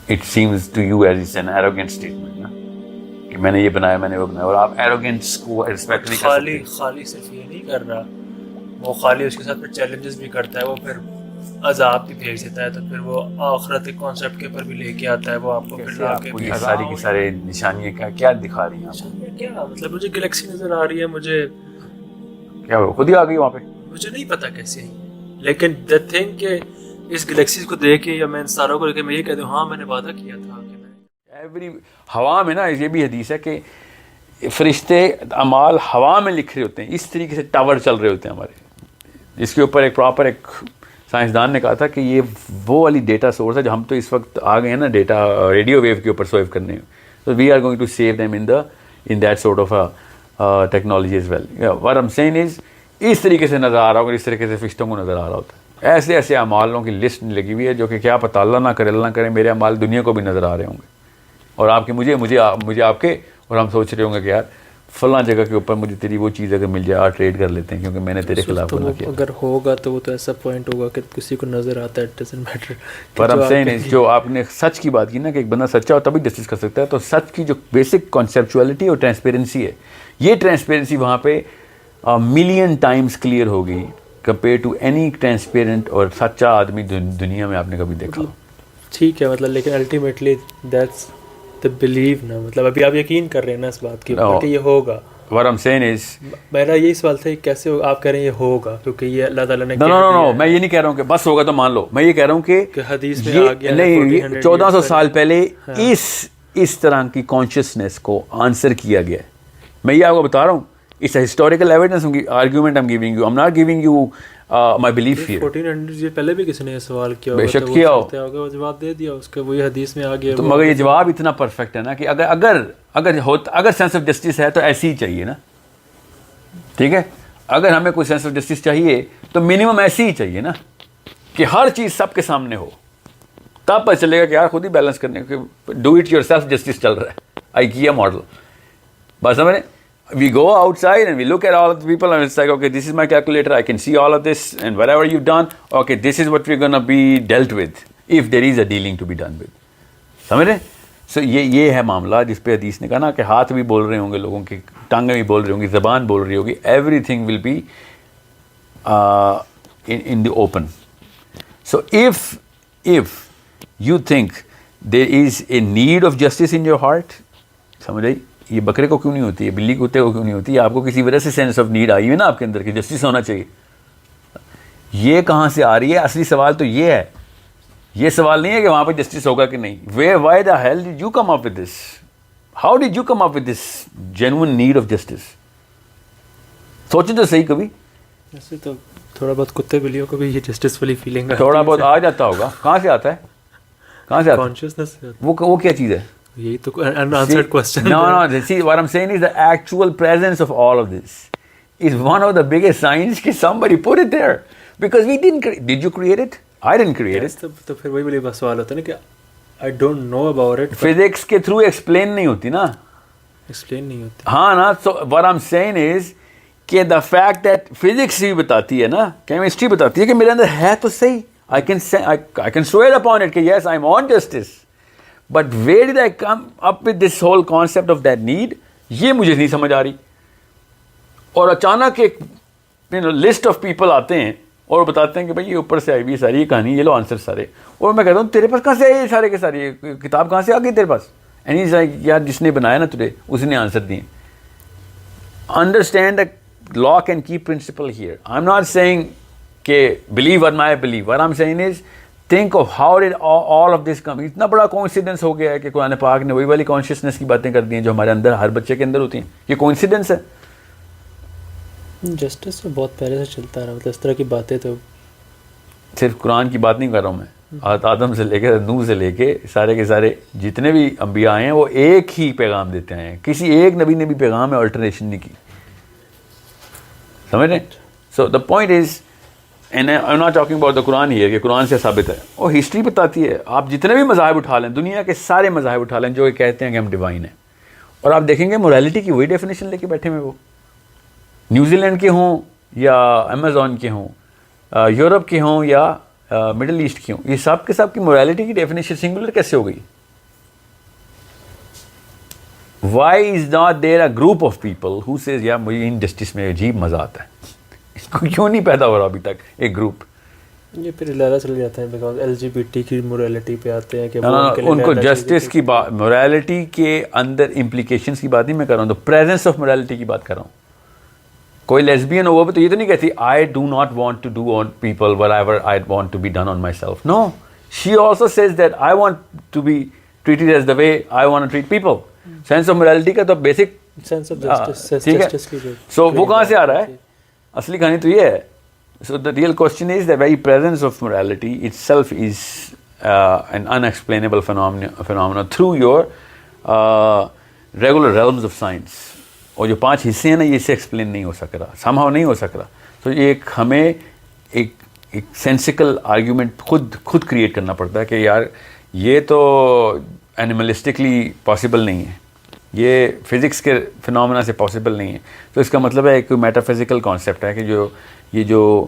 It seems to you as it's an arrogant statement نا کہ میں نے یہ بنایا میں نے وہ بنایا, اور آپ ایروگینس کو رسپیکٹ نہیں کر سکتے. خالی صرف یہ نہیں کر رہا, وہ خالی اس کے ساتھ پھر چیلنجز بھی کرتا ہے, وہ پھر عذاب بھی بھیج دیتا ہے, تو پھر وہ آخرت کے کانسیپٹ کے اوپر بھی لے کے آتا ہے, وہ آپ کو پھر لا کے یہ ساری کی سارے نشانیاں کیا دکھا رہی ہیں آپ کو؟ کیا مطلب مجھے گلیکسی نظر آ رہی ہے, مجھے کیا ہو خود ہی آ گئی وہاں پہ, مجھے نہیں پتا کیسے آئی, لیکن دا تھنگ کہ اس گلیکسی کو دیکھ کے یا میں انسانوں کو لے کے میں یہ کہہ دوں ہاں میں نے وعدہ کیا تھا کہ میں ایوری ہوا میں نا, یہ بھی حدیث ہے کہ فرشتے اعمال ہوا میں لکھ رہے ہوتے ہیں, اس طریقے سے ٹاور چل رہے ہوتے ہیں ہمارے. اس کے اوپر ایک پراپر ایک سائنسدان نے کہا تھا کہ یہ وہ والی ڈیٹا سورس ہے جو ہم تو اس وقت آ گئے ہیں نا ڈیٹا ریڈیو ویو کے اوپر سروائیو کرنے, تو we are going to save them in that sort of technology as well. What I'm seeing is اس طریقے سے نظر آ رہا ہوگا, اس طریقے سے فرشتوں کو نظر آ رہا ہوتا ہے. ایسے ایسے اعمالوں کی لسٹ لگی ہوئی ہے جو کہ کیا پتہ اللہ نہ کرے میرے اعمال دنیا کو بھی نظر آ رہے ہوں گے, اور آپ کے مجھے آپ کے, اور ہم سوچ رہے ہوں گے کہ یار فلاں جگہ کے اوپر مجھے تیری وہ چیز اگر مل جائے آپ ٹریڈ کر لیتے ہیں کیونکہ میں نے تیرے خلاف گناہ کیا. اگر ہوگا تو وہ تو ایسا پوائنٹ ہوگا کہ کسی کو نظر آتا ہے, اٹ ڈزنٹ میٹر. پر ہم سین جو آپ نے سچ کی بات کی نا کہ ایک بندہ سچا ہو تبھی جسٹس کر سکتا ہے, تو سچ کی جو بیسک کانسیپچولیٹی اور ٹرانسپیرنسی ہے, یہ ٹرانسپیرنسی وہاں پہ ملین ٹائمز کلیئر ہوگی کمپیئر ٹو اینی ٹرانسپیرنٹ اور سچا آدمی دنیا میں آپ نے کبھی دیکھا. ٹھیک ہے مطلب, لیکن الٹیمیٹلی دیٹس the believe نا, مطلب ابھی آپ یقین کر رہے ہیں نا اس بات کی کہ یہ ہوگا. What I'm saying is میرا یہی سوال تھا کیسے آپ کہہ رہے ہیں یہ ہوگا, کیونکہ یہ اللہ تعالیٰ نے no, میں یہ نہیں کہہ رہا ہوں کہ بس ہوگا تو مان لو, میں یہ کہہ رہا ہوں کہ حدیث میں آ گیا نہیں 1400 سال پہلے اس طرح کی کانشیسنیس کو آنسر کیا گیا ہے. میں یہ آپ کو بتا رہا ہوں, it's a historical evidence argument I'm giving you. I'm not giving you my belief here. 1400 یہ پہلے بھی کسی نے سوال کیا بے شک کیا ہوگا, وہ جواب دے دیا اس کے, وہی حدیث میں آ گیا. تو مگر یہ جواب اتنا پرفیکٹ ہے نا کہ اگر سینس آف جسٹس ہے تو ایسی ہی چاہیے نا, ٹھیک ہے. اگر ہمیں کوئی سینس آف جسٹس چاہیے تو منیمم ایسی ہی چاہیے نا کہ ہر چیز سب کے سامنے ہو, تب پتہ چلے گا کہ یار خود ہی بیلنس کرنے کے do it your self justice چل رہا ہے. آئیکیا ماڈل بس سمجھ. We go outside and we look at all of the people and it's like, okay, this is my calculator, I can see all of this and whatever you've done, okay, this is what we're going to be dealt with if there is a dealing to be done with. سمجھ رہے؟ سو یہ ہے معاملہ جس پہ حدیث نے کہا نا کہ ہاتھ بھی بول رہے ہوں گے لوگوں کی, ٹانگیں بھی بول رہی ہوں گی, زبان بول رہی ہوگی, everything will be in the open. So if you think there is a need of justice in your heart, سمجھ رہی, یہ بکرے کو کیوں نہیں ہوتی ہے, بلی کتے کو کیوں نہیں ہوتی ہے, آپ کو کسی وجہ سے سینس آف نیڈ آئی ہے نا آپ کے اندر کہ جسٹس ہونا چاہیے. یہ کہاں سے آ رہی ہے؟ اصلی سوال تو یہ ہے, یہ سوال نہیں ہے کہ وہاں پہ جسٹس ہوگا کہ نہیں. why the hell did you come up with this? how did you come up with this genuine need of justice? سوچیں تو صحیح کبھی. ایسے تو تھوڑا بہت کتے بلیوں کو بھی یہ جسٹس والی فیلنگ تھوڑا بہت آ جاتا ہوگا. کہاں سے آتا ہے؟ کہاں سے آتا ہے کانشیسنس؟ وہ کیا چیز ہے؟ یہی تو unanswered question. No, see what I'm saying is the actual presence of all of this is one of the biggest signs that somebody put it there, because we did you create it? I didn't create it. تو پھر وہی بڑی بس سوال ہوتا ہے نا کہ I don't know about it. Physics کے through explain نہیں ہوتی نا, explain نہیں ہوتی. ہاں نا. So what I'm saying is کہ the fact that physics بھی بتاتی ہے نا, chemistry بتاتی ہے کہ میرے اندر ہے تو صحیح, I can swear upon it کہ yes I'm on justice. But where did I come up with this whole concept of that need? یہ مجھے نہیں سمجھ آ رہی. اور اچانک ایک لسٹ آف پیپل آتے ہیں اور بتاتے ہیں کہ بھائی یہ اوپر سے آئی ہوئی ساری یہ کہانی, یہ لو آنسر سارے. اور میں کہتا ہوں تیرے پاس کہاں سے آئی یہ سارے کے سارے, کتاب کہاں سے آ گئی تیرے پاس؟ اینی یار جس نے بنایا نا تجھے اسی نے آنسر دیے. Understand the lock and key principle here. I M not saying کہ believe what I believe. What I'm saying is think of how did all of this come. اتنا بڑا کوئنسیڈنس ہو گیا ہے کہ قرآن پاک نے وہی والی کانشیسنس کی باتیں کر دی ہیں جو ہمارے اندر ہر بچے کے اندر ہوتی ہیں. یہ کوئنسیڈنس ہے. جسٹس تو بہت پہلے سے چلتا رہا, مطلب اس طرح کی باتیں تو صرف قرآن کی بات نہیں کر رہا ہوں میں, آدم سے لے کے نوح سے لے کے سارے کے سارے جتنے بھی انبیاء آئے ہیں وہ ایک ہی پیغام دیتے ہیں. کسی ایک نبی نے بھی پیغام میں آلٹرنیشن نہیں کی. سمجھ رہے؟ So the point is and I am not talking about the Quran here کہ قرآن سے ثابت ہے, اور ہسٹری بتاتی ہے. آپ جتنے بھی مذاہب اٹھا لیں, دنیا کے سارے مذاہب اٹھا لیں جو کہتے ہیں کہ ہم ڈیوائن ہیں, اور آپ دیکھیں گے موریلٹی کی وہی ڈیفینیشن لے کے بیٹھے ہوئے, وہ نیوزی لینڈ کے ہوں یا امیزون کے ہوں, یورپ کے ہوں یا مڈل ایسٹ کے ہوں, یہ سب کے سب کی موریلٹی کی ڈیفینیشن سنگولر کیسے ہو گئی؟ Why is not there a group of people who says یار مجھے انجسٹس میں عجیب مزہ آتا ہے؟ اس کو کیوں نہیں پیدا ہو رہا ابھی تک ایک گروپ؟ یہ پھر لالا چل جاتے ہیں بیکاز LGBT کی مورالٹی پہ آتے ہیں کہ ان کو جسٹس کی بات، مورالٹی کے اندر امپلیکیشنس کی بات نہیں میں کر رہا ہوں، تو پریزنس آف مورالٹی کی بات کر رہا ہوں. کوئی لیسبین ہو تو یہ تو نہیں کہتی I do not want to do on people whatever I want to be done on myself. No, she also says that I want to be treated as the way I want to treat people. Sense of morality کا تو basic sense of justice, ٹھیک ہے. سو وہ کہاں سے آ رہا ہے؟ اصلی کہانی تو یہ ہے. So the real question is the very presence of morality itself is an unexplainable phenomenon through your regular realms of science. اور جو 5 حصے ہیں نا یہ اسے ایکسپلین نہیں ہو سک رہا، somehow نہیں ہو سک رہا. تو یہ ہمیں ایک سینسیکل آرگیومنٹ خود کریٹ کرنا پڑتا ہے کہ یار یہ تو اینیملسٹکلی پاسبل نہیں ہے، یہ فزکس کے فنامنا سے پاسبل نہیں ہے. تو اس کا مطلب ہے ایک میٹا فزیکل کانسیپٹ ہے کہ جو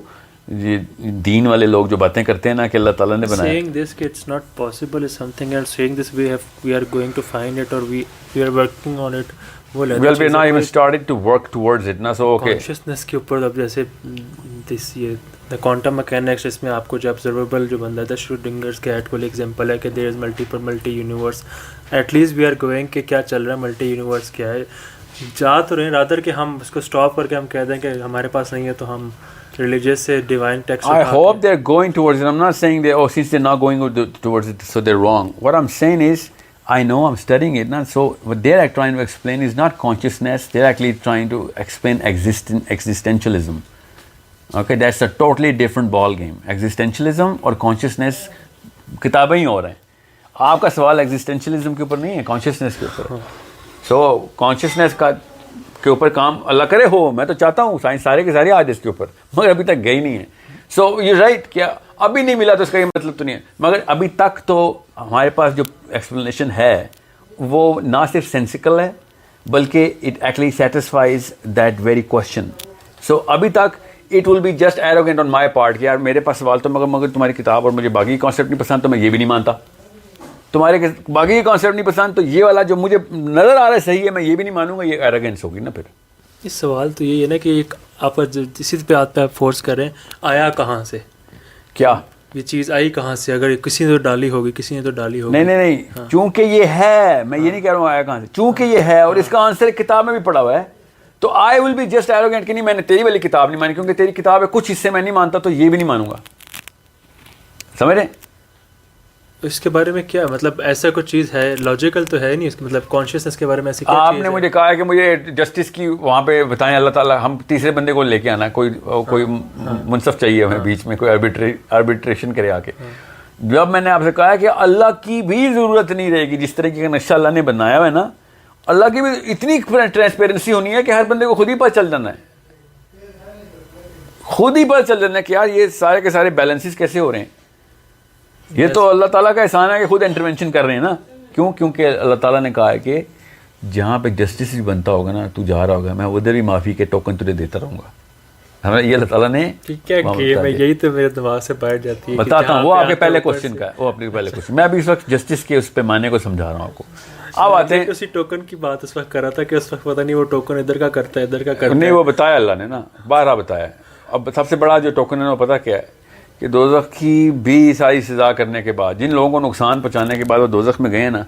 دین والے لوگ جو باتیں کرتے ہیں نا کہ اللہ تعالیٰ نے بنایا. Saying this کہ it's not possible is something else. Saying this we are going to find it or we are working on it. Well, we're not even started to work towards it. So okay. Consciousness کے اوپر اب جیسے the quantum mechanics اس میں آپ کو جو observable جو بندہ تھا شروڈنگرز کیٹ کو ایگزامپل ہے کہ there is multi universe. At least we are going کہ کیا چل رہا ہے، ملٹی یونیورس کیا ہے. جا تو رہے رادر کہ ہم اس کو اسٹاپ کر کے ہم کہہ دیں کہ ہمارے پاس نہیں ہے تو ہم religious سے divine text. I hope they're going towards it. I'm not saying since they're not going towards it, so they're wrong. What I'm saying is, I know I'm studying it now. So what they're trying to explain is not consciousness. They're actually trying to explain existentialism. Okay, that's a totally different ball game. Existentialism اور consciousness کتابیں ہی ہو رہے ہیں. آپ کا سوال existentialism کے اوپر نہیں ہے، کانشیسنیس کے اوپر. سو کانشیسنیس کا کے اوپر کام اللہ کرے ہو. میں تو چاہتا ہوں سائنس سارے کے سارے آج اس کے اوپر، مگر ابھی تک گئی نہیں ہے. سو یہ رائٹ کیا ابھی نہیں ملا تو اس کا یہ مطلب تو نہیں ہے، مگر ابھی تک تو ہمارے پاس جو ایکسپلینیشن ہے وہ نہ صرف سینسیکل ہے بلکہ it actually satisfies that very question. So ابھی تک it will be just arrogant on my part کہ یار میرے پاس سوال تو مگر تمہاری کتاب اور مجھے باقی کانسیپٹ نہیں پسند تو میں یہ بھی نہیں مانتا. تمہارے باقی کانسیپٹ نہیں پسند تو یہ والا جو مجھے نظر آ رہا ہے صحیح ہے میں یہ بھی نہیں مانوں گا. یہ ایروگینس ہوگی نا. پھر اس سوال تو یہ ہے نا کہ ایک آپ اسی پہ آپ فورس کر رہے ہیں آیا کہاں سے، کیا یہ چیز آئی کہاں سے؟ اگر کسی نے تو ڈالی ہوگی، کسی نے تو ڈالی ہوگی. نہیں چونکہ یہ ہے، میں یہ نہیں کہہ رہا ہوں آیا کہاں سے، چونکہ یہ ہے اور اس کا آنسر کتاب میں بھی پڑا ہوا ہے تو آئی ول بی جسٹ ایروگینٹ کہ نہیں میں نے تیری والی کتاب نہیں مانی کیونکہ تیری کتاب ہے کچھ حصے میں نہیں مانتا تو یہ بھی نہیں مانوں گا. سمجھ رہے؟ اس کے بارے میں کیا مطلب ایسا کوئی چیز ہے لاجیکل تو ہے نہیں اس کے مطلب کانشیسنس کے بارے میں ایسی کیا آپ چیز نے ہے؟ مجھے کہا ہے کہ مجھے جسٹس کی وہاں پہ بتائیں اللہ تعالیٰ، ہم تیسرے بندے کو لے کے آنا، کوئی منصف چاہیے ہمیں بیچ میں، کوئی آربیٹریشن کرے آ کے. جب میں نے آپ سے کہا ہے کہ اللہ کی بھی ضرورت نہیں رہے گی، جس طریقے کا نقشہ اللہ نے بنایا ہوا ہے نا، اللہ کی بھی اتنی ٹرانسپیرنسی ہونی ہے کہ ہر بندے کو خود ہی پتہ چل جانا ہے، خود ہی پتہ چل جانا ہے کہ یار یہ سارے کے سارے بیلنسز کیسے ہو رہے ہیں. یہ تو اللہ تعالیٰ کا احسان ہے کہ خود انٹرونشن کر رہے ہیں نا. کیوں؟ کیونکہ اللہ تعالیٰ نے کہا ہے کہ جہاں پہ جسٹس بھی بنتا ہوگا نا تو جا رہا ہوگا میں ادھر بھی معافی کے ٹوکن تجھے دیتا رہوں گا. ہمیں یہ اللہ تعالیٰ نے کیا گیم ہے، یہی تو میرے دماغ سے بیٹھ جاتی ہے. بتاتا ہوں وہ آپ کے پہلے کوشچن کا ہے، وہ اپنے پہلے کوشچن. میں ابھی اس وقت جسٹس کے اس پیمانے کو سمجھا رہا ہوں آپ کو. اب آتے ہیں اسی ٹوکن کی بات اس وقت کر رہا تھا کہ اس وقت پتہ نہیں وہ ٹوکن ادھر کا کرتا ہے ادھر کا کرتا ہے. نہیں وہ بتایا اللہ نے نا، بارہ بتایا. اب سب سے بڑا جو ٹوکن ہے وہ پتہ کیا ہے کہ دوزخ کی بھی ساری سزا کرنے کے بعد جن لوگوں کو نقصان پہنچانے کے بعد وہ دوزخ میں گئے نا،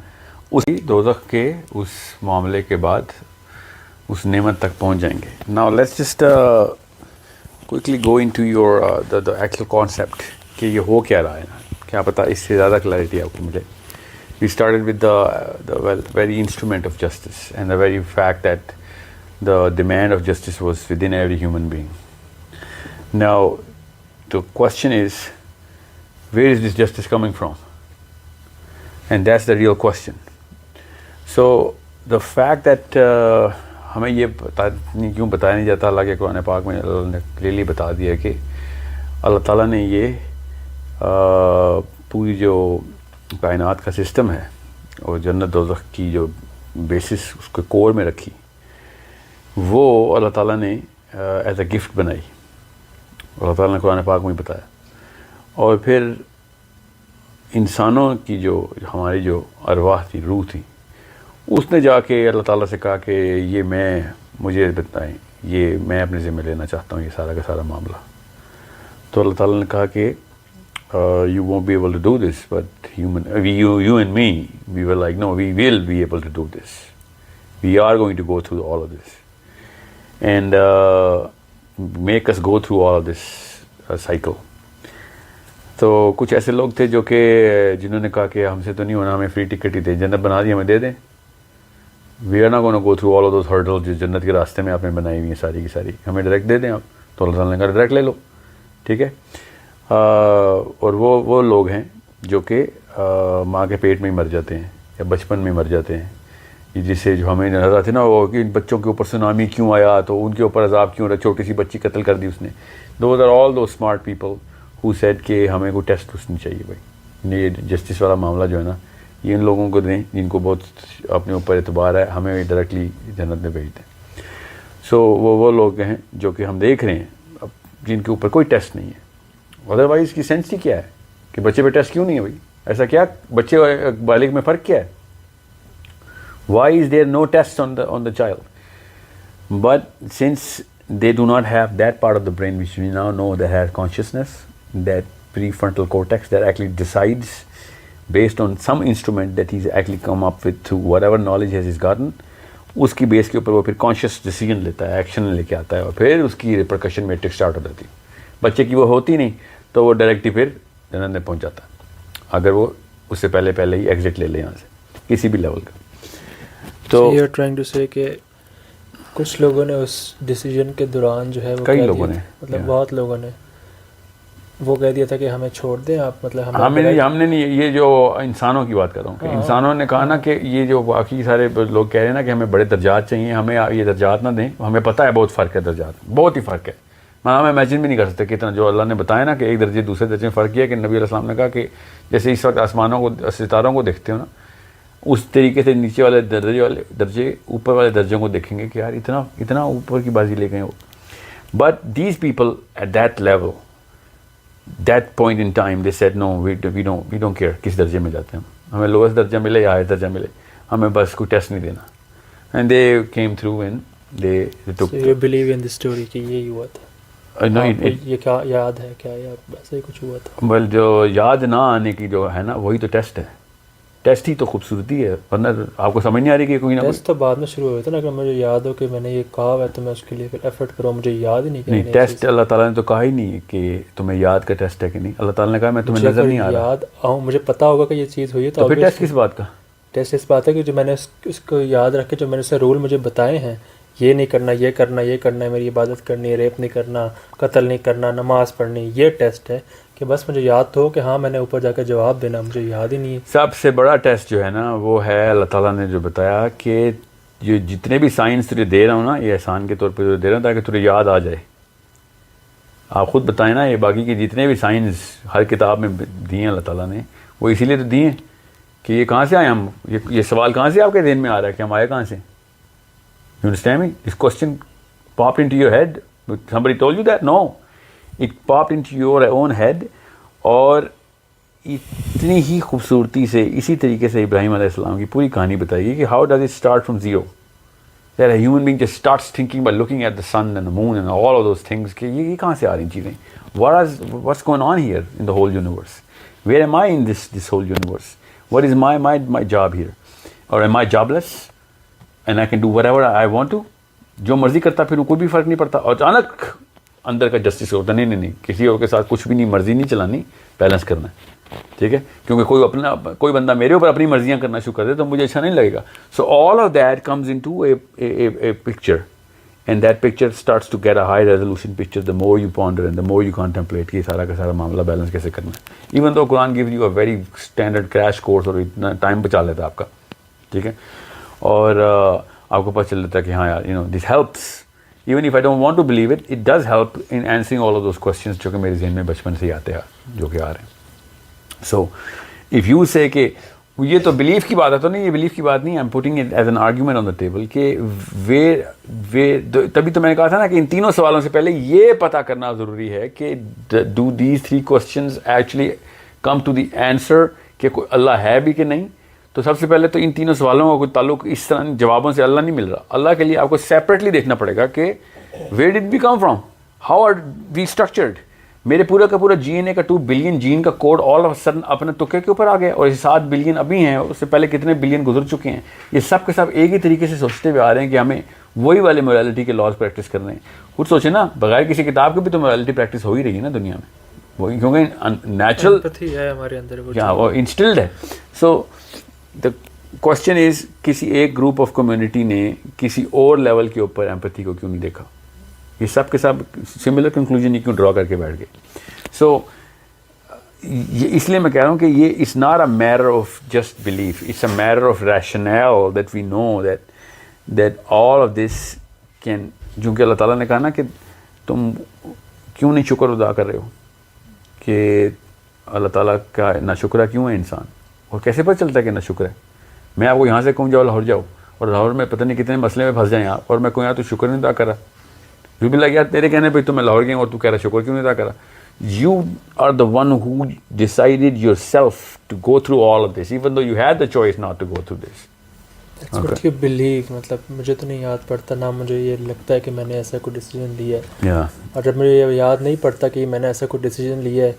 اسی دوزخ کے اس معاملے کے بعد اس نعمت تک پہنچ جائیں گے. Now let's just quickly go into your the actual concept کہ یہ ہو کیا رہا ہے نا. کیا پتہ اس سے زیادہ کلیئرٹی آپ کو ملے. We started with the very instrument of justice and the very fact that the demand of justice was within every human being. Now the question is, where is this justice coming from? And that's the real question. So the fact that ہمیں یہ کیوں بتایا نہیں جاتا، اللہ کے قرآن پاک میں اللہ نے کلیئرلی بتا دیا کہ اللہ تعالیٰ نے یہ پوری جو کائنات کا سسٹم ہے اور جنت دوزخ کی جو بیسس اس کے کور میں رکھی، وہ اللہ تعالیٰ نے ایز اے گفٹ بنائی. اللہ تعالیٰ نے قرآن پاک میں بتایا. اور پھر انسانوں کی جو ہماری جو ارواح تھی، روح تھی، اس نے جا کے اللہ تعالیٰ سے کہا کہ یہ مجھے بتائیں، یہ میں اپنے ذمہ لینا چاہتا ہوں یہ سارا کا سارا معاملہ. تو اللہ تعالیٰ نے کہا کہ you won't be able to do this, but you and me, we were like, no, we will be able to do this. We are going to go through all of this. And make us go through all of this cycle. تو کچھ ایسے لوگ تھے جو کہ جنہوں نے کہا کہ ہم سے تو نہیں ہونا، ہمیں فری ٹکٹ ہی دے، جنت بنا دی ہمیں دے دیں. We are not going to go through all of those hurdles جو جنت کے راستے میں آپ نے بنائی ہوئی ہیں ساری کی ساری، ہمیں ڈائریکٹ دے دیں آپ. تو اللہ تعالیٰ نے کہا ڈائریکٹ لے لو، ٹھیک ہے. اور وہ لوگ ہیں جو کہ ماں کے پیٹ میں ہی مر جاتے ہیں یا بچپن میں مر جاتے ہیں، جس سے جو ہمیں نظر آتے نا وہ کہ بچوں کے اوپر سونامی کیوں آیا، تو ان کے اوپر عذاب کیوں رہا، چھوٹی سی بچی قتل کر دی اس نے. Those are all those smart people who said کہ ہمیں کوئی ٹیسٹ نہیں چاہیے بھائی. یہ جسٹس والا معاملہ جو ہے نا یہ ان لوگوں کو دیں جن کو بہت اپنے اوپر اعتبار ہے، ہمیں ڈائریکٹلی جنت میں بھیج دیں. سو وہ لوگ ہیں جو کہ ہم دیکھ رہے ہیں جن کے اوپر کوئی ٹیسٹ نہیں ہے. ادروائز اس کی سینس ہی کیا ہے کہ بچے پہ ٹیسٹ کیوں نہیں ہے بھائی؟ ایسا کیا بچے اور بالغ میں فرق کیا ہے؟ Why is there no test on the child? But since they do not have that part of the brain which we now know that has consciousness, that prefrontal cortex that actually decides based on some instrument that he's actually come up with through whatever knowledge has he's gotten, اس کی بیس کے اوپر وہ پھر conscious decision لیتا ہے، action لے کے آتا ہے، اور پھر اس کی ریپرکشن میٹرک اسٹارٹ ہو جاتی ہے. بچے کی وہ ہوتی نہیں تو وہ ڈائریکٹلی پھر جنت میں پہنچ جاتا ہے اگر وہ اس سے پہلے ہی ایگزٹ لے لے یہاں سے کسی بھی لیول کا. تو یو آر ٹرائنگ ٹو سے کہ کچھ لوگوں نے اس ڈیسیجن کے دوران جو ہے وہ کئی لوگوں نے مطلب بہت لوگوں نے وہ کہہ دیا تھا کہ ہمیں چھوڑ دیں آپ، مطلب ہم نے نہیں، یہ جو انسانوں کی بات کر رہا ہوں کہ انسانوں نے کہا نا کہ یہ جو باقی سارے لوگ کہہ رہے ہیں نا کہ ہمیں بڑے درجات چاہیے، ہمیں یہ درجات نہ دیں. ہمیں پتہ ہے بہت فرق ہے درجات، بہت ہی فرق ہے. ہم امیجن بھی نہیں کر سکتے کہ اتنا جو اللہ نے بتایا نا کہ ایک درجے دوسرے درجے میں فرق کیا کہ نبی علیہ السلام نے کہا کہ جیسے اس وقت آسمانوں کو ستاروں کو دیکھتے ہو نا اس طریقے سے نیچے والے درجے اوپر والے درجوں کو دیکھیں گے کہ یار اتنا اوپر کی بازی لے گئے وہ. But these people at that level that point in time they said no we don't care کس درجے میں جاتے ہیں ہمیں لوئسٹ درجہ ملے یا ہائر درجہ ملے، ہمیں بس کوئی ٹیسٹ نہیں دینا. And they came through and they took. You believe in the story کہ یہی ہوا تھا؟ یہ کیا یاد ہے کیا یا ایسا ہی کچھ ہوا تھا؟ بل جو یاد نہ آنے کی جو ہے نا وہی تو ٹیسٹ ہے. ٹیسٹ ہی تو خوبصورتی ہے، ورنہ آپ کو سمجھ نہیں آ رہی کہ کوئی نہ ٹیسٹ تو بعد میں شروع ہوئے تھے نا کہ مجھے یاد ہو کہ میں نے یہ کہا ہے تو میں اس کے لیے پھر ایفرٹ کروں، مجھے یاد ہی نہیں. ٹیسٹ اللہ تعالیٰ نے تو کہا ہی نہیں کہ تمہیں یاد کا ٹیسٹ ہے کہ نہیں. اللہ تعالیٰ نے کہا میں تمہیں نظر نہیں آ رہا، یاد آؤں مجھے پتا ہوگا کہ یہ چیز ہوئی ہے. تو پھر ٹیسٹ کس بات کا؟ ٹیسٹ اس بات ہے کہ جو میں نے اس کو یاد رکھ کے جو میں نے اسے رول مجھے بتائے ہیں، یہ نہیں کرنا، یہ کرنا، یہ کرنا ہے، میری عبادت کرنی ہے، ریپ نہیں کرنا، قتل نہیں کرنا، نماز پڑھنی، یہ ٹیسٹ ہے کہ بس مجھے یاد تو ہو کہ ہاں میں نے اوپر جا کے جواب دینا، مجھے یاد ہی نہیں ہے. سب سے بڑا ٹیسٹ جو ہے نا وہ ہے اللہ تعالیٰ نے جو بتایا کہ جو جتنے بھی سائنس تجھے دے رہا ہوں نا یہ احسان کے طور پہ دے رہا ہوں تاکہ تجھے یاد آ جائے. آپ خود بتائیں نا، یہ باقی کے جتنے بھی سائنس ہر کتاب میں دی ہیں اللہ تعالیٰ نے وہ اسی لیے تو دی ہیں کہ یہ کہاں سے آئے ہم، یہ سوال کہاں سے آپ کے ذہن میں آ رہا ہے کہ ہم آئے کہاں سے. You understand me? This question popped into your head. Somebody told you that? No. It popped into your own head. اور اتنی ہی خوبصورتی سے اسی طریقے سے ابراہیم علیہ السلام کی پوری کہانی بتائی گئی کہ how does it start from zero? That a human being just starts thinking by looking at the sun and the moon and all of those things کہ یہ کہاں سے آ رہی چیزیں. What's going on here in the whole universe? Where am I in this whole universe? What is my job here? Or am I jobless? And I can do whatever I want to. جو مرضی کرتا پھر کوئی بھی فرق نہیں پڑتا. اور اچانک اندر کا جسٹس ہوتا نہیں کسی اور کے ساتھ کچھ بھی نہیں، مرضی نہیں چلانی، بیلنس کرنا ہے، ٹھیک ہے. کیونکہ کوئی بندہ میرے اوپر اپنی مرضیاں کرنا شروع کر دے تو مجھے اچھا نہیں لگے گا. So all of that comes into a picture and that picture starts to get a high resolution picture the more you ponder and the more you contemplate. یہ سارا کا سارا معاملہ بیلنس کیسے کرنا ہے. Even though Quran gives you a very standard crash course اور اتنا ٹائم بچا لیتا ہے آپ کا، ٹھیک ہے. اور آپ کو پتہ چل جاتا ہے کہ ہاں یار this helps even if I don't want to believe it does help in answering all of those questions جو کہ میرے ذہن میں بچپن سے ہی آتے ہیں جو کہ آ رہے ہیں. سو اف یو سے کہ یہ تو بلیف کی بات ہے تو نہیں، یہ بلیف کی بات نہیں. I am putting it as an argument on the table کہ تبھی تو میں نے کہا تھا نا کہ ان تینوں سوالوں سے پہلے یہ پتہ کرنا ضروری ہے کہ do these 3 questions actually come to the answer کہ کوئی اللہ ہے بھی کہ نہیں. تو تو سب سے پہلے تو ان تینوں سوالوں کا کوئی تعلق اس طرح جوابوں سے اللہ نہیں مل رہا. اللہ کے لیے آپ کو سیپریٹلی دیکھنا پڑے گا کہ where did we come from, how are we structured. میرے پورا کا پورا جی این اے کا 2 بلین جین کا کوڈ آل آف سڈن اپنے تکے کے اوپر آ گیا, اور یہ 7 بلین ابھی ہیں, اس سے پہلے کتنے بلین گزر چکے ہیں. یہ سب کے سب ایک ہی طریقے سے سوچتے ہوئے آ رہے ہیں کہ ہمیں وہی والے موریلٹی کے لاز پریکٹس کر رہے ہیں. خود سوچیں نا, بغیر کسی کتاب کے بھی تو موریلٹی پریکٹس ہو ہی رہی ہے نا دنیا میں, وہی کیونکہ نیچرل ہے ہمارے اندر, وہ انسٹلڈ ہے. سو دا کوشچن از, کسی ایک گروپ آف کمیونٹی نے کسی اور لیول کے اوپر ایمپتھی کو کیوں نہیں دیکھا؟ یہ سب کے سب سملر کنکلوژن ہی کیوں ڈرا کر کے بیٹھ گئے؟ سو یہ اس لیے میں کہہ رہا ہوں کہ یہ it's not a matter of just belief, it's a matter of rational that we know that all of this can. چونکہ اللہ تعالیٰ نے کہا نا کہ تم کیوں نہیں شکر ادا کر رہے ہو, کہ اللہ تعالیٰ کا ناشکرہ کیوں ہے انسان, اور کیسے پتہ چلتا ہے کہ ناشکر ہے؟ میں آپ کو یہاں سے کہوں جاؤ لاہور جاؤ, اور لاہور میں پتہ نہیں کتنے مسئلے میں پھنس جائیں آپ, اور میں کہوں یار تو شکر نہیں ادا کر رہا, جو بھی لگ یار تیرے کہنے پہ تو میں لاہور گیا ہوں اور تو کہہ رہا شکر کیوں نہیں ادا کر رہا. You are the one who decided yourself to go through all of this, even though you had the choice not to go through this. That's what you believe. مطلب مجھے تو نہیں یاد پڑتا, نہ مجھے یہ لگتا ہے کہ میں نے ایسا کوئی ڈیسیجن لیا ہے, اور جب مجھے یہ یاد نہیں پڑتا کہ میں نے ایسا کوئی ڈیسیجن لیا ہے,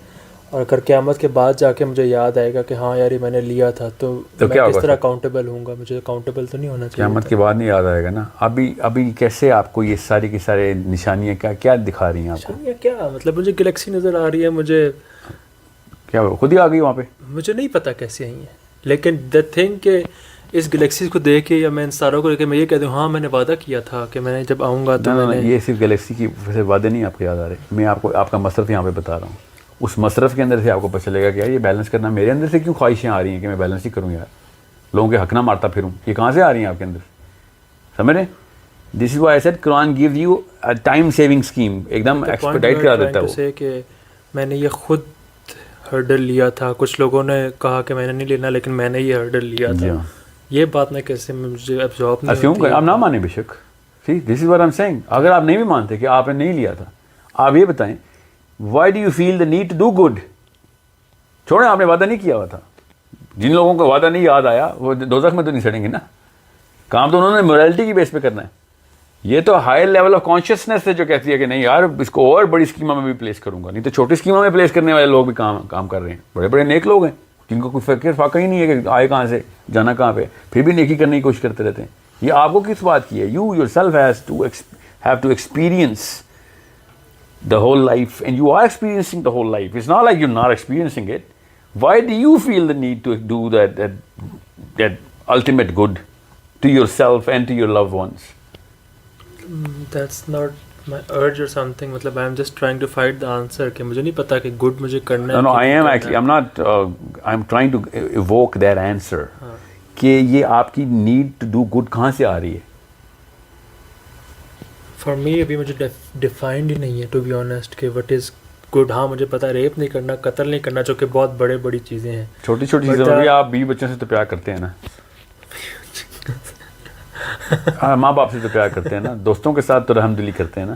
اور اگر قیامت کے بعد جا کے مجھے یاد آئے گا کہ ہاں یار یہ میں نے لیا تھا, تو میں کس طرح اکاؤنٹیبل ہوں گا؟ مجھے اکاؤنٹیبل تو نہیں ہونا چاہیے. قیامت کے بعد نہیں یاد آئے گا نا. ابھی کیسے آپ کو یہ ساری کی سارے نشانیاں کیا دکھا رہی ہیں آپ کو؟ کیا مطلب, مجھے گلیکسی نظر آ رہی ہے, مجھے کیا خود ہی آ گئی وہاں پہ, مجھے نہیں پتا کیسے آئی ہیں, لیکن دا تھنگ کہ اس گلیکسی کو دیکھ کے یا میں ان ستاروں کو دیکھ کے میں یہ کہہ دوں ہاں میں نے وعدہ کیا تھا کہ میں نے جب آؤں گا تو میں نے. یہ صرف گلیکسی کی وعدے نہیں آپ کو یاد آ رہے, میں آپ کو آپ کا مصرف یہاں پہ بتا رہا ہوں. اس مصرف کے اندر سے آپ کو پتہ چلے گا کہ یار یہ بیلنس کرنا میرے اندر سے کیوں خواہشیں آ رہی ہیں کہ میں بیلنس ہی کروں یار, لوگوں کے حق نہ مارتا پھروں, یہ کہاں سے آ رہی ہیں آپ کے اندر؟ سمجھ رہے ہیں؟ This is why I said Quran gives you a time saving scheme, ایک دم ایکسپیڈائٹ کرا دیتا ہے وہ. کہ میں نے یہ خود ہرڈل لیا تھا, کچھ لوگوں نے کہا کہ میں نے نہیں لینا, لیکن میں نے یہ ہرڈل لیا تھا. یہ بات میں کیسے مجھے ابزارب نہیں ہوتی. آپ نہ مانیں بے شک, see this is what I'm saying. اگر آپ نہیں بھی مانتے کہ آپ نے نہیں لیا تھا, آپ یہ بتائیں why do you feel the need to do good? چھوڑیں, آپ نے وعدہ نہیں کیا ہوا تھا. جن لوگوں کو وعدہ نہیں یاد آیا وہ دوزخ میں تو نہیں سڑیں گے نا. کام تو انہوں نے موریلٹی کی بیس پہ کرنا ہے. یہ تو ہائر لیول آف کانشیسنیس ہے جو کہتی ہے کہ نہیں یار اس کو اور بڑی اسکیما میں بھی پلیس کروں گا. نہیں تو چھوٹی اسکیما میں پلیس کرنے والے لوگ بھی کام کر رہے ہیں, بڑے بڑے نیک لوگ ہیں جن کو کوئی فکر فاقہ ہی نہیں ہے کہ آئے کہاں سے جانا کہاں پہ, پھر بھی نیکی کرنے کی کوشش کرتے رہتے ہیں. یہ آپ کو کس بات کی ہے؟ You yourself have to experience the whole life, and you are experiencing the whole life. It's not like you're not experiencing it. Why do you feel the need to do that ultimate good to yourself and to your loved ones? That's not my urge or something. مطلب I'm just trying to find the answer کہ مجھے نہیں پتا کہ good مجھے کرنا ہے. No, I am actually, I'm not, I'm trying to evoke that answer. کہ یہ آپ کی need to do good کہاں سے آ رہی ہے؟ فار می ابھی مجھے ڈیفائنڈ ہی نہیں ہے ٹو بی آنیسٹ کہ وٹ از گڈ. ہاں مجھے پتا ریپ نہیں کرنا, قتل نہیں کرنا, جو کہ بہت بڑی چیزیں ہیں. چھوٹی چیزیں بھی آپ بیوی بچوں سے تو پیار کرتے ہیں نا, ہاں ماں باپ سے تو پیار کرتے ہیں نا, دوستوں کے ساتھ تو رحم دلی کرتے ہیں نا.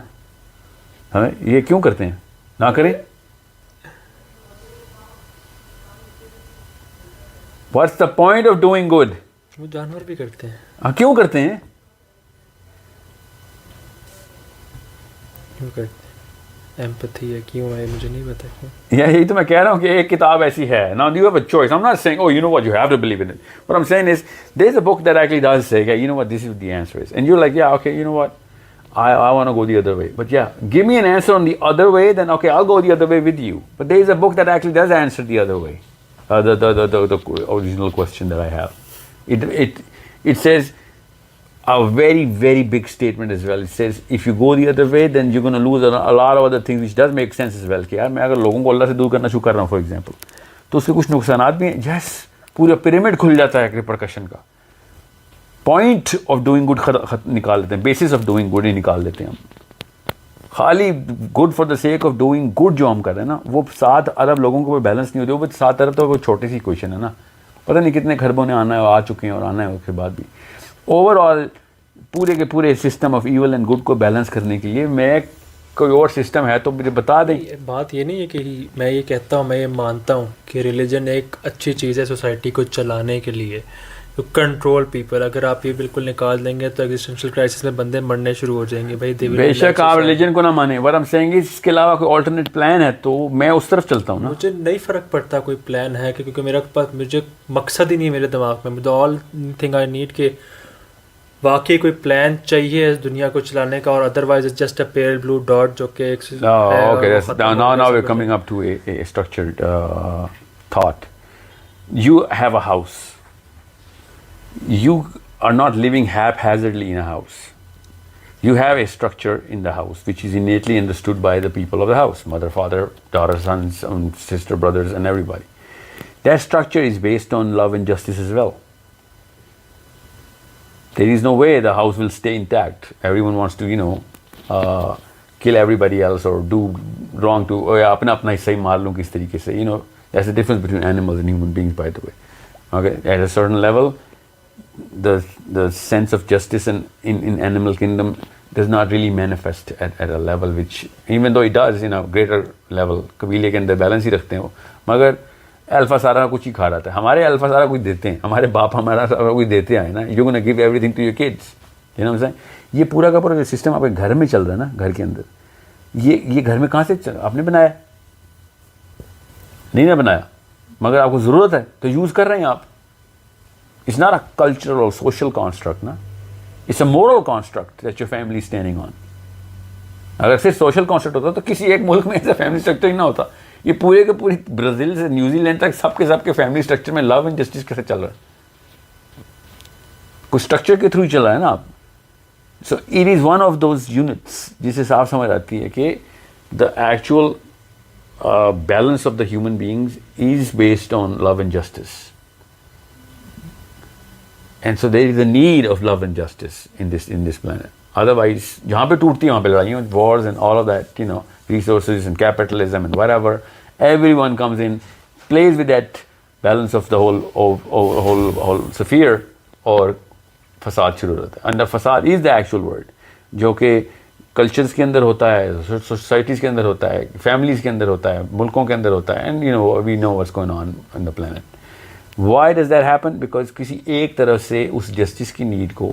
ہمیں یہ کیوں کرتے ہیں؟ نہ کریں. What's the point of doing good? وہ جانور بھی کرتے ہیں. ہاں کیوں کرتے ہیں؟ ایمپتھی ہے, کیوں ہے مجھے نہیں پتا کیوں. یہی تو میں کہہ رہا ہوں کہ ایک کتاب ایسی ہے. Now you have a choice. I'm not saying, oh, you know what, you have to believe in it. What I'm saying is, there's a book that actually does say, yeah, you know what, this is what the answer is. And you're like, yeah, okay, you know what, I want to go the other way. But yeah, give me an answer on the other way, then okay, I'll go the other way with you. But there is a book that actually does answer the other way. The original question that I have. It says a very, very big statement as well. It says, if you go the other way, then you're going to lose a lot of other things, which does make sense as well. کہ یار میں اگر لوگوں کو اللہ سے دور کرنا شروع کر رہا ہوں, فار ایگزامپل, تو اس کے کچھ نقصانات بھی ہیں. یس, پورا پیرامڈ کھل جاتا ہے ریپرکشن کا. پوائنٹ آف ڈوئنگ گڈ نکال دیتے ہیں, basis of doing good he نکال دیتے ہیں ہم. خالی good for the sake of doing good جو ہم کر رہے ہیں نا, وہ 7 ارب لوگوں کو بیلنس نہیں ہوتی. وہ 7 ارب تو کوئی چھوٹی سی کویشچن ہے نا, پتہ نہیں کتنے خربوں نے آنا ہے, آ چکے ہیں اور آنا ہے اس کے بعد بھی. اوور آل پورے کے پورے system of evil and good کو بیلنس کرنے کے لیے میں کوئی اور سسٹم ہے تو مجھے بتا دیں. بات یہ نہیں ہے کہ میں یہ کہتا ہوں, میں یہ مانتا ہوں کہ ریلیجن ایک اچھی چیز ہے سوسائٹی کو چلانے کے لیے, ٹو کنٹرول پیپل. اگر آپ یہ بالکل نکال دیں گے تو ایگزسٹینشیل کرائسس میں بندے مرنے شروع ہو جائیں گے بھائی. بے شک آپ ریلیجن کو نہ مانیں، بٹ ہم سینگ اس کے علاوہ کوئی آلٹرنیٹ پلان ہے تو میں اس طرف چلتا ہوں نا. مجھے نہیں فرق پڑتا کوئی پلان ہے کیونکہ میرا پاس مجھے مقصد ہی نہیں ہے میرے دماغ میں. مجھے آل تھنگ آئی نیڈ کہ واقعی کوئی پلان چاہیے اس دنیا کو چلانے کا، اور otherwise it's just a pale blue dot جو کہ now we're coming up to a structured thought. You have a house. You are not living haphazardly in a house. You have a structure in the house which is innately understood by the people of the house, mother, father, daughter, sons, sister, brothers, and everybody. That structure is based on love and justice as well. There is no way the house will stay intact. Everyone wants to, kill everybody else or do wrong to, apna hissa hi maar lun kis tarike se. That's the difference between animals and human beings, by the way. Okay, at a certain level, the sense of justice in animal kingdom does not really manifest at a level which, even though it does in a greater level, قبیلے کے اندر balance ہی رکھتے ہیں وہ، مگر alpha سارا کچھ ہی کھا رہا تھا. ہمارے الفا سارا کچھ دیتے ہیں، ہمارے باپ ہمارا سارا کچھ دیتے آئے نا. You gonna give everything to your kids. یہ پورا کا پورا جو سسٹم آپ کے گھر میں چل رہا ہے نا، گھر کے اندر، یہ گھر میں کہاں سے آپ نے بنایا؟ نہیں نہ بنایا، مگر آپ کو ضرورت ہے تو یوز کر رہے ہیں آپ. It's not a cultural or social construct, نا. It's a moral construct that your family is standing on. اگر صرف سوشل کانسیپٹ ہوتا تو کسی ایک ملک میں ایسا فیملی اسٹرکچر ہی نہ ہوتا. یہ پورے کے پوری برازیل سے نیوزی لینڈ تک سب کے فیملی اسٹرکچر میں لو اینڈ جسٹس کیسے چل رہا ہے؟ کچھ اسٹرکچر کے تھرو ہی چل رہا ہے نا آپ. So it is one of those units جسے صاف سمجھ آتی ہے کہ the actual balance of the human beings is based on love and justice. And so there is a need of love and justice in this planet. Otherwise, جہاں پہ ٹوٹتی ہیں وہاں پہ لڑائیاں, wars and all of that, resources and capitalism and whatever, everyone comes in, plays with that balance of the whole sphere, اور فساد شروع ہوتا ہے. And the fasad is the actual word, جو کہ کلچرز کے اندر ہوتا ہے, سوسائٹیز کے اندر ہوتا ہے, فیملیز کے اندر ہوتا ہے, ملکوں کے اندر ہوتا ہے. And we know what's going on the planet. Why does that happen? Because کسی ایک طرف سے اس جسٹس کی نیڈ کو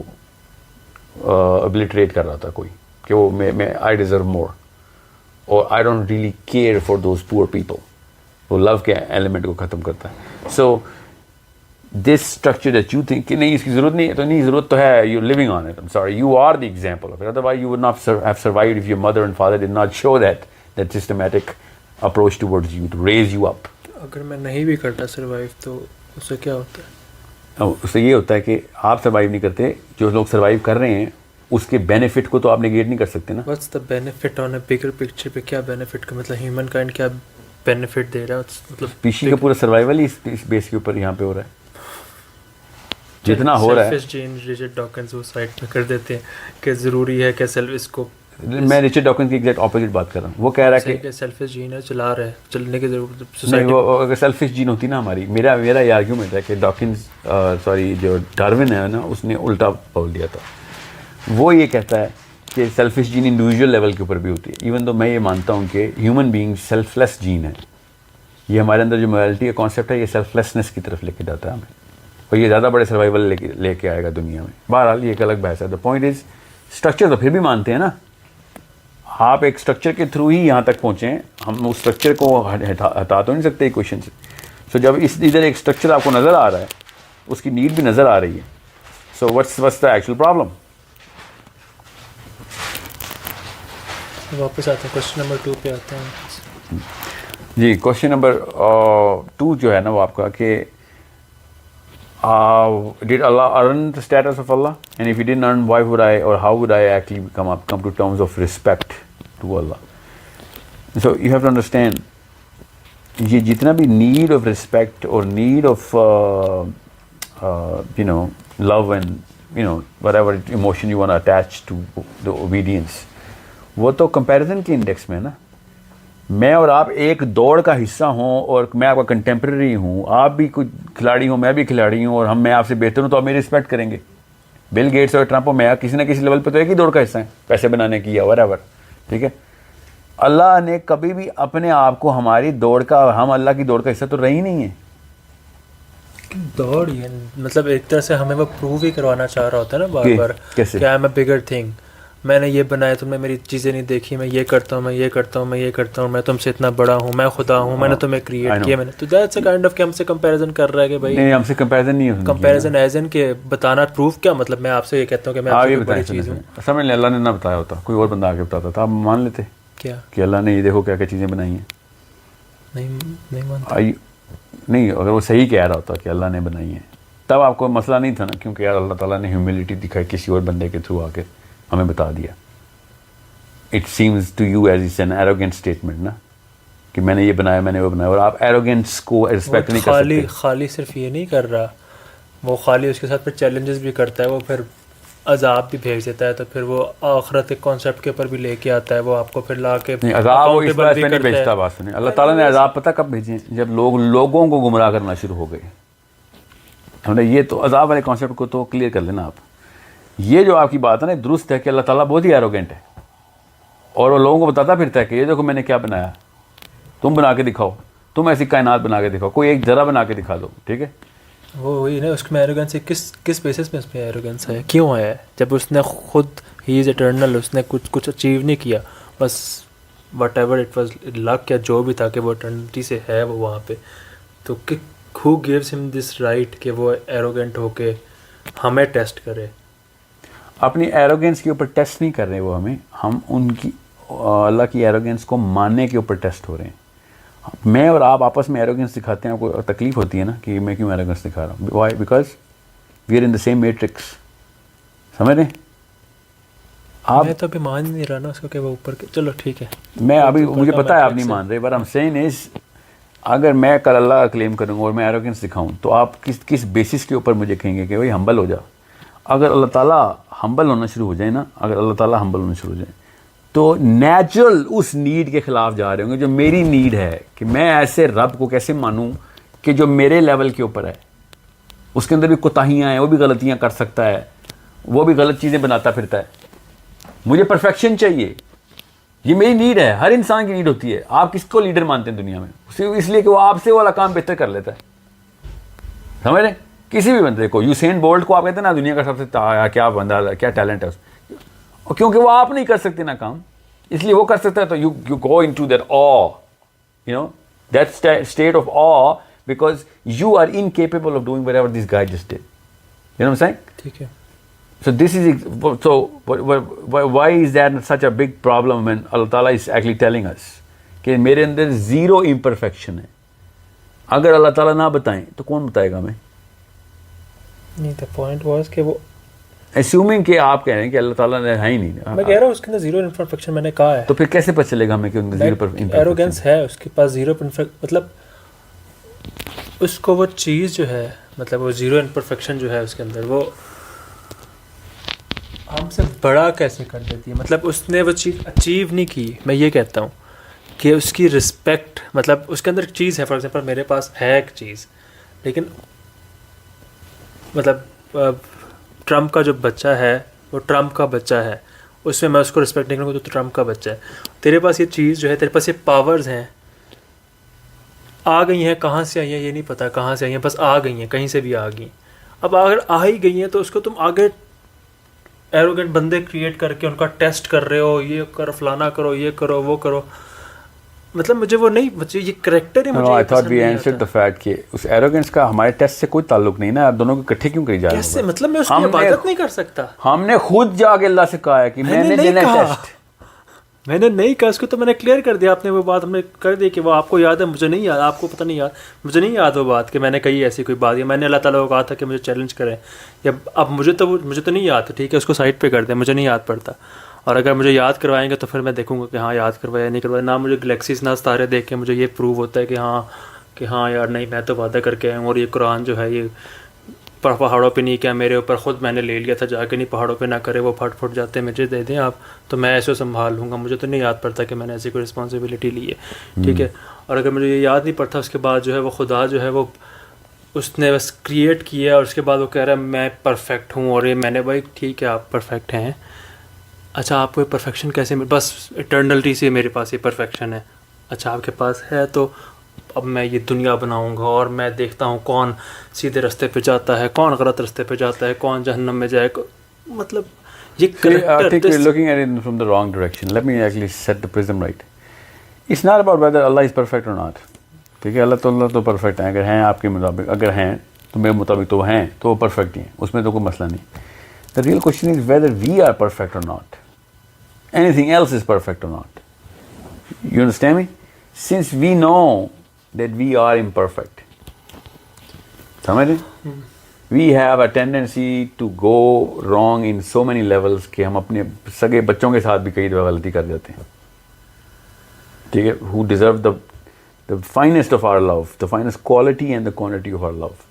ابلیٹریٹ کر رہا تھا کوئی, کہ وہ میں I deserve more, اور I don't really care for those poor people. وہ لو کے ایلیمنٹ کو ختم کرتا ہے. So this structure that you think کہ نہیں اس کی ضرورت نہیں ہے, تو نہیں ضرورت تو ہے, you're living on it. I'm sorry, you are the example of it. Otherwise you would not have survived if your mother and father did not show that systematic approach towards you to raise you up. اگر میں نہیں بھی کرتا survive تو اس سے کیا ہوتا ہے؟ اس سے یہ ہوتا ہے کہ آپ سروائیو نہیں کرتے, جو لوگ سروائیو کر رہے ہیں اس کے بینیفٹ کو تو آپ نیگیٹ نہیں کر سکتے نا. What's the benefit on a bigger picture پہ؟ کیا بینیفٹ کا مطلب ہیومن کائنڈ کیا بینیفٹ دے رہا ہے؟ مطلب اسپیشی کا پورا سروائیول ہی اس بیس کے اوپر یہاں پہ ہو رہا ہے جتنا ہو رہا ہے. سیلفش جین ریچرڈ ڈاکنز وہ سائڈ میں کر دیتے ہیں کہ ضروری ہے کہ سیلف اس کو. میں ریچرڈ ڈاکنز کی ایگزیکٹ اپوزٹ بات کر رہا ہوں. وہ کہہ رہا ہے کہ سیلفش جین ہے, چلا رہا ہے, چلنے کی ضرورت نہیں. وہ اگر سیلفش جین ہوتی نا ہماری, میرا یہ آرگیومنٹ ہے کہ ڈاکنز جو ڈارون ہے نا, اس نے الٹا بول دیا تھا. وہ یہ کہتا ہے کہ سیلفش جین انڈیویجول لیول کے اوپر بھی ہوتی ہے, ایون تو میں یہ مانتا ہوں کہ ہیومن بینگ سیلف لیس جین ہے. یہ ہمارے اندر جو موریلٹی کا کانسیپٹ ہے, یہ سیلف لیسنس کی طرف لے کے جاتا ہے ہمیں, اور یہ زیادہ بڑے سروائیول لے کے آئے گا دنیا میں. بہرحال یہ ایک الگ بحث ہے. دا پوائنٹ از اسٹرکچر تو پھر بھی مانتے ہیں نا. آپ ایک اسٹرکچر کے تھرو ہی یہاں تک پہنچے ہیں, ہم اس اسٹرکچر کو ہٹا تو نہیں سکتے ایکویشن سے. سو جب ادھر ایک اسٹرکچر آپ کو نظر آ رہا ہے, اس کی نیڈ بھی نظر آ رہی ہے, سو what's the actual problem? واپس آتے ہیں کوشچن نمبر 2 پہ آتے ہیں. جی کوشچن نمبر 2 جو ہے نا وہ آپ کا کہ did Allah earn the status of Allah? And if he didn't earn, why would I, or how would I actually come to terms of respect to Allah? So you have to understand, یہ جتنا بھی need of respect or need of love and whatever emotion you want to attach to the obedience, وہ تو comparison کے index میں ہے نا. میں اور آپ ایک دوڑ کا حصہ ہوں, اور میں آپ کا کنٹمپریری ہوں, آپ بھی کوئی کھلاڑی ہوں, میں بھی کھلاڑی ہوں, اور میں آپ سے بہتر ہوں تو آپ میری رسپیکٹ کریں گے. بل گیٹس اور ٹرمپ, میں کسی نہ کسی لیول پہ تو ایک ہی دوڑ کا حصہ ہیں, پیسے بنانے کی یا whatever. ٹھیک ہے, اللہ نے کبھی بھی اپنے آپ کو ہماری دوڑ کا, ہم اللہ کی دوڑ کا حصہ تو رہی نہیں ہے. دوڑ ہی ہے مطلب ایک طرح سے ہمیں وہ پروو ہی کروانا چاہ رہا ہوتا ہے نا بار بار کیسے کہ I am a bigger thing, میں نے یہ بنایا, تم نے میری چیزیں نہیں دیکھی, میں یہ کرتا ہوں, میں یہ کرتا ہوں, میں یہ کرتا ہوں, میں تم سے اتنا بڑا ہوں, میں خدا ہوں, میں نے تمہیں کریٹ کیا, میں نے تو دیٹس اے کائنڈ آف کہ ہم سے کمپیریزن کر رہا ہے کہ بھائی نہیں ہم سے کمپیریزن نہیں ہونا کمپیریزن ایز ان کہ بتانا پروف کیا مطلب میں آپ سے یہ کہتا ہوں کہ میں آپ سے آگے بڑی چیز ہوں. بتائیں سمجھ لیں اللہ نے نہ بتایا ہوتا, کوئی اور بندہ آگے بتاتا تھا, آپ مان لیتے کیا کہ اللہ نے یہ دیکھو کیا کیا چیزیں بنائی ہیں. نہیں مانتا. نہیں اگر وہ صحیح کہہ رہا ہوتا کہ اللہ نے بنائی ہیں تب آپ کو مسئلہ نہیں تھا نا, کیونکہ یار اللہ تعالیٰ نے ہیوملٹی دکھائی کسی اور بندے کے تھرو آ کے ہمیں بتا دیا. It seems to you as it's an arrogant statement نا کہ میں نے یہ بنایا, میں نے وہ بنایا, اور آپ ایروگینس کو رسپیکٹ نہیں کر سکتے. خالی صرف یہ نہیں کر رہا, وہ خالی اس کے ساتھ پھر چیلنجز بھی کرتا ہے, وہ پھر عذاب بھی بھیج دیتا ہے, تو پھر وہ آخرت کے کانسیپٹ کے اوپر بھی لے کے آتا ہے, وہ آپ کو پھر لا کے نہیں عذاب وہ اس وجہ سے نہیں بھیجتا. بات سنیں, اللہ تعالیٰ نے عذاب پتہ کب بھیجے, جب لوگوں کو گمراہ کرنا شروع ہو گئے. ہم نے یہ تو عذاب والے کانسیپٹ کو تو کلیئر کر لینا آپ. یہ جو آپ کی بات ہے نا درست ہے کہ اللہ تعالیٰ بہت ہی ایروگینٹ ہے, اور وہ لوگوں کو بتاتا پھرتا ہے کہ یہ دیکھو میں نے کیا بنایا, تم بنا کے دکھاؤ, تم ایسی کائنات بنا کے دکھاؤ, کوئی ایک ذرا بنا کے دکھا دو, ٹھیک ہے. وہی نا اس میں ایروگنس کس بیسس میں اس میں ایروگنس ہے, کیوں آیا ہے, جب اس نے خود ہی از اٹرنل, اس نے کچھ اچیو نہیں کیا, بس وٹ ایور اٹ واز لک یا جو بھی تھا کہ وہ اٹرنٹی سے ہے وہ وہاں پہ, تو who gives him this right کہ وہ ایروگنٹ ہو کے ہمیں ٹیسٹ کرے. اپنی ایروگینس کے اوپر ٹیسٹ نہیں کر رہے وہ ہمیں, ہم ان کی اللہ کی ایروگینس کو ماننے کے اوپر ٹیسٹ ہو رہے ہیں. میں اور آپ آپس میں ایروگینس دکھاتے ہیں, آپ کو تکلیف ہوتی ہے نا کہ میں کیوں ایروگینس دکھا رہا ہوں. Why, because we are in the same matrix. سمجھ رہے ہیں آپ؟ میں تو ابھی مان نہیں رہا نا اس کو کہ وہ اوپر کے, چلو ٹھیک ہے, میں ابھی مجھے پتا ہے آپ نہیں مان رہے, بٹ I'm saying is اگر میں کل اللہ کا کلیم کروں گا اور میں ایروگینس دکھاؤں تو آپ کس بیسس کے اوپر مجھے کہیں گے کہ بھائی ہمبل ہو جا. اگر اللہ تعالیٰ ہمبل ہونا شروع ہو جائے نا, اگر اللہ تعالیٰ ہمبل ہونا شروع ہو جائے تو نیچرل اس نیڈ کے خلاف جا رہے ہوں گے جو میری نیڈ ہے, کہ میں ایسے رب کو کیسے مانوں کہ جو میرے لیول کے اوپر ہے, اس کے اندر بھی کوتاہیاں ہیں, وہ بھی غلطیاں کر سکتا ہے, وہ بھی غلط چیزیں بناتا پھرتا ہے. مجھے پرفیکشن چاہیے, یہ میری نیڈ ہے, ہر انسان کی نیڈ ہوتی ہے. آپ کس کو لیڈر مانتے ہیں دنیا میں؟ اس لیے کہ وہ آپ سے والا کام بہتر کر لیتا ہے. سمجھ رہے ہیں؟ کسی بھی بندے کو, یوسین بولٹ کو آپ کہتے ہیں نا دنیا کا سب سے کیا بندہ, کیا ٹیلنٹ ہے اس, کیونکہ وہ آپ نہیں کر سکتے نا کام, اس لیے وہ کر سکتا ہے. تو you go into that awe, you know, that state of awe because you are incapable of doing whatever this guy just did. You know what I'm saying? ٹھیک ہے. So this is, so why is that such a big problem when Allah Ta'ala is actually telling us کہ میرے اندر zero imperfection ہے. اگر اللہ تعالیٰ نہ بتائیں تو کون بتائے گا ہمیں؟ نہیں, the point was کہ وہ ایسیومنگ کہ آپ کہہ رہے ہیں کہ اللہ تعالیٰ نے ہے ہی نہیں. میں کہہ رہا ہوں اس کے اندر زیرو امپرفیکشن میں نے کہا ہے, تو پھر کیسے پتہ چلے گا ہمیں کہ ان زیرو امپرفیکشن ایروگنس ہے اس کے پاس, زیرو مطلب اس کو وہ چیز جو ہے, مطلب وہ زیرو امپرفیکشن جو ہے اس کے اندر, وہ ہم سے بڑا کیسے کر دیتی ہے. مطلب اس نے وہ چیز اچیو نہیں کی. میں یہ کہتا ہوں کہ اس کی رسپیکٹ, مطلب اس کے اندر ایک چیز ہے, فار ایگزامپل میرے پاس ہے ایک چیز, لیکن مطلب ٹرمپ کا جو بچہ ہے وہ ٹرمپ کا بچہ ہے, اس میں اس کو رسپیکٹ نہیں کروں گا تو ٹرمپ کا بچہ ہے. تیرے پاس یہ چیز جو ہے, تیرے پاس یہ پاورز ہیں, آ گئی ہیں, کہاں سے آئی ہیں یہ نہیں پتہ, کہاں سے آئی ہیں, بس آ گئی ہیں, کہیں سے بھی آ گئی. اب اگر آ ہی گئی ہیں تو اس کو تم آگے ایروگنٹ بندے کریٹ کر کے ان کا ٹیسٹ کر رہے ہو, یہ کرو, فلانا کرو, یہ کرو, وہ کرو. مطلب مجھے وہ نہیں, مجھے یہ کریکٹر ہی مجھے I thought we answered the fact کہ اس ایروگنس کا ہمارے ٹیسٹ سے کوئی تعلق نہیں نا, آپ دونوں کو اکٹھے کیوں کری جا رہے ہیں؟ کیسے, مطلب میں اس کی عبادت نہیں کر سکتا. ہم نے خود جا کے اللہ سے کہا ہے کہ میں نے دینا ٹیسٹ. میں نے نہیں کہا اس کو, تو میں نے کلیئر کر دیا. آپ نے وہ بات ہم نے کر دی کہ وہ آپ کو یاد ہے, مجھے نہیں یاد, آپ کو پتہ نہیں یاد, مجھے نہیں یاد وہ بات کہ میں نے کہی ایسی کوئی بات, یا میں نے اللہ تعالیٰ کو کہا تھا کہ مجھے چیلنج کریں, یا اب مجھے تو نہیں یاد. ٹھیک ہے, اس کو سائڈ پہ کر دیں, مجھے نہیں یاد پڑتا. اور اگر مجھے یاد کروائیں گے تو پھر میں دیکھوں گا کہ ہاں یاد کروایا نہیں کروایا. نہ مجھے گلیکسیز نہ ستارے دیکھ کے مجھے یہ پروو ہوتا ہے کہ ہاں یار نہیں, میں تو وعدہ کر کے آیا ہوں, اور یہ قرآن جو ہے یہ پہاڑوں پہ نہیں کیا میرے اوپر, خود میں نے لے لیا تھا جا کے, نہیں پہاڑوں پہ نہ کرے, وہ پھٹ جاتے ہیں, مجھے دے دیں آپ تو میں ایسے سنبھال لوں گا. مجھے تو نہیں یاد پڑتا کہ میں نے ایسی کوئی رسپانسبلٹی لی ہے. ٹھیک ہے, اور اگر مجھے یہ یاد نہیں پڑتا, اس کے بعد جو ہے وہ خدا جو ہے وہ اس نے بس کریٹ کیا, اور اس کے بعد وہ کہہ رہا ہے میں پرفیکٹ ہوں, اور یہ میں نے, بھائی ٹھیک ہے آپ پرفیکٹ ہیں, اچھا آپ کو یہ پرفیکشن کیسے بس اٹرنلٹی سے میرے پاس یہ پرفیکشن ہے, اچھا آپ کے پاس ہے تو اب میں یہ دنیا بناؤں گا اور میں دیکھتا ہوں کون سیدھے رستے پہ جاتا ہے, کون غلط رستے پہ جاتا ہے, کون جہنم میں جائے. مطلب یہ I think we're looking at it from the wrong direction. Let me actually set the prism right. It's not about whether Allah is perfect or not. ٹھیک ہے, اللہ تعالیٰ تو پرفیکٹ ہیں, اگر ہیں آپ کے مطابق, اگر ہیں تو میرے مطابق تو ہیں, تو وہ پرفیکٹ ہی ہیں, اس میں تو کوئی مسئلہ نہیں. The real question is whether we are perfect or not. Anything else is perfect or not. You understand me? Since we know that we are imperfect, سمجھ رہے, we have a tendency to go wrong in so many levels کہ ہم اپنے سگے بچوں کے ساتھ بھی کئی دفعہ غلطی کر جاتے ہیں. ٹھیک ہے, who deserve the finest of our love, the finest quality and the quantity of our love,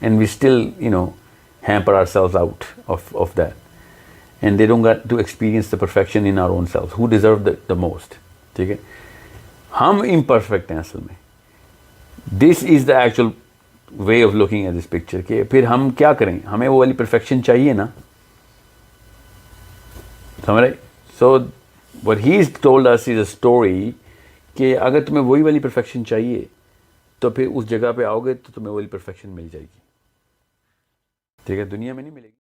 and we still, hamper ourselves out of that, and they don't get to experience the perfection in our own selves. Who deserve the most? ٹھیک ہے, ہم imperfect ہیں اصل میں. This is the actual way of looking at this picture کہ پھر ہم کیا کریں, ہمیں وہ والی perfection چاہیے نا, سمجھ رہے. So what he's told us is a story کہ اگر تمہیں وہی والی پرفیکشن چاہیے تو پھر اس جگہ پہ آؤ گے تو تمہیں وہی پرفیکشن مل جائے گی. ٹھیک ہے, دنیا میں نہیں ملے گی.